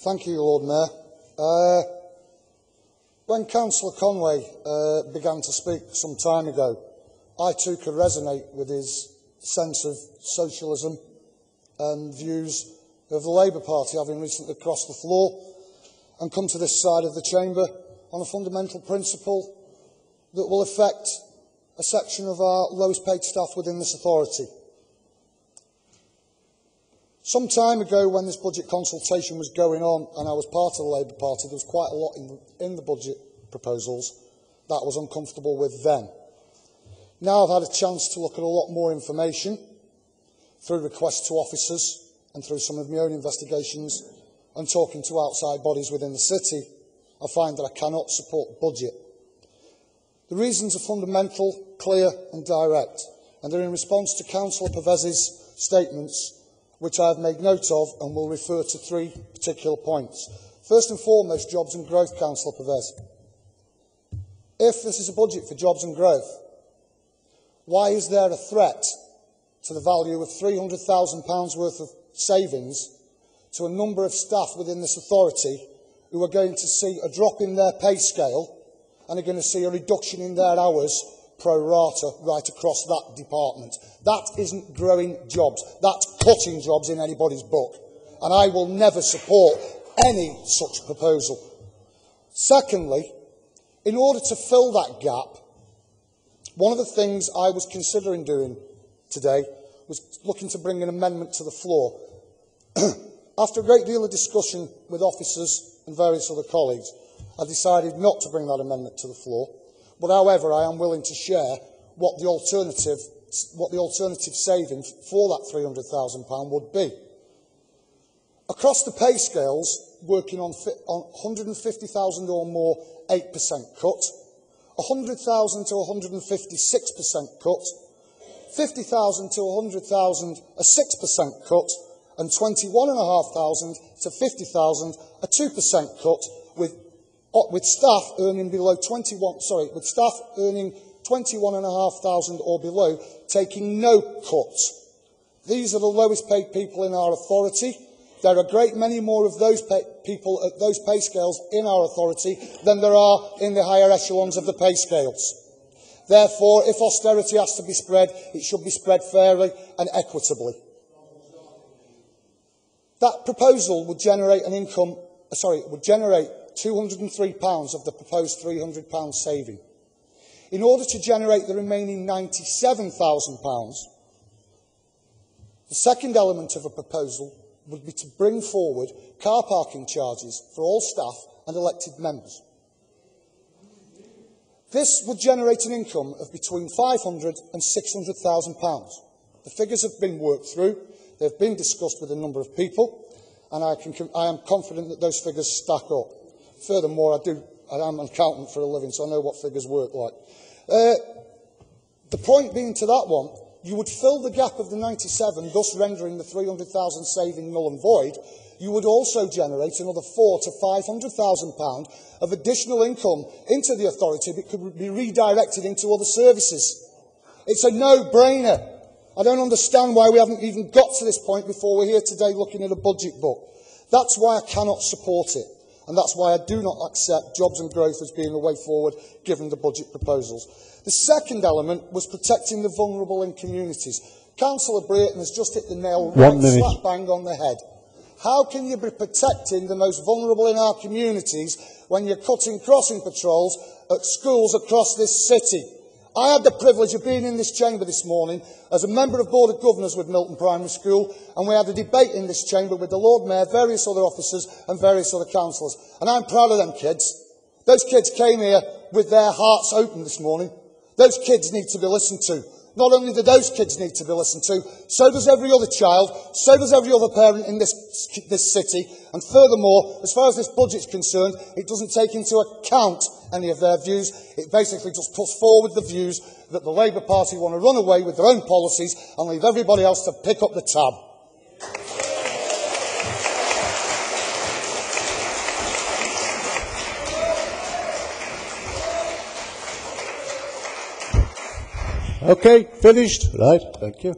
Thank you, Lord Mayor. When Councillor Conway began to speak some time ago, I too could resonate with his sense of socialism and views of the Labour Party, having recently crossed the floor and come to this side of the chamber on a fundamental principle that will affect a section of our lowest paid staff within this authority. Some time ago, when this budget consultation was going on and I was part of the Labour Party, there was quite a lot in the budget proposals that I was uncomfortable with then. Now I've had a chance to look at a lot more information through requests to officers and through some of my own investigations and talking to outside bodies within the city. I find that I cannot support the budget. The reasons are fundamental, clear and direct, and they're in response to Councillor Pervez's statements, which I have made note of and will refer to three particular points. First and foremost, jobs and growth, Councillor Pervez. If this is a budget for jobs and growth, why is there a threat to the value of £300,000 worth of savings to a number of staff within this authority who are going to see a drop in their pay scale and are going to see a reduction in their hours pro rata right across that department? That isn't growing jobs. That's cutting jobs in anybody's book. And I will never support any such proposal. Secondly, in order to fill that gap, one of the things I was considering doing today was looking to bring an amendment to the floor. After a great deal of discussion with officers and various other colleagues, I decided not to bring that amendment to the floor. But however, I am willing to share what the alternative saving for that £300,000 would be. Across the pay scales, working on 150,000 or more, 8% cut, 100,000 to 156% cut, 50,000 to 100,000, a 6% cut, and 21,500 to 50,000, a 2% cut, with staff earning below 21,500 or below taking no cuts. These are the lowest paid people in our authority. There are a great many more of those people at those pay scales in our authority than there are in the higher echelons of the pay scales. Therefore, if austerity has to be spread, it should be spread fairly and equitably. That proposal would generate an income, would generate £203 of the proposed £300 saving. In order to generate the remaining £97,000, the second element of a proposal would be to bring forward car parking charges for all staff and elected members. This would generate an income of between £500,000 and £600,000. The figures have been worked through, they've been discussed with a number of people, and I am confident that those figures stack up. Furthermore, I am an accountant for a living, so I know what figures work like. The point being to that one, you would fill the gap of the 97, thus rendering the 300,000 saving null and void. You would also generate another £400,000 to £500,000 of additional income into the authority that could be redirected into other services. It's a no-brainer. I don't understand why we haven't even got to this point before we're here today looking at a budget book. That's why I cannot support it. And that's why I do not accept jobs and growth as being the way forward, given the budget proposals. The second element was protecting the vulnerable in communities. Councillor Brayton has just hit the nail right slap bang on the head. How can you be protecting the most vulnerable in our communities when you're cutting crossing patrols at schools across this city? I had the privilege of being in this chamber this morning as a member of Board of Governors with Milton Primary School, and we had a debate in this chamber with the Lord Mayor, various other officers and various other councillors. And I'm proud of them kids. Those kids came here with their hearts open this morning. Those kids need to be listened to. Not only do those kids need to be listened to, so does every other child, so does every other parent in this city. And furthermore, as far as this budget's concerned, it doesn't take into account any of their views. It basically just puts forward the views that the Labour Party want to run away with their own policies and leave everybody else to pick up the tab. Okay, finished. Right, thank you.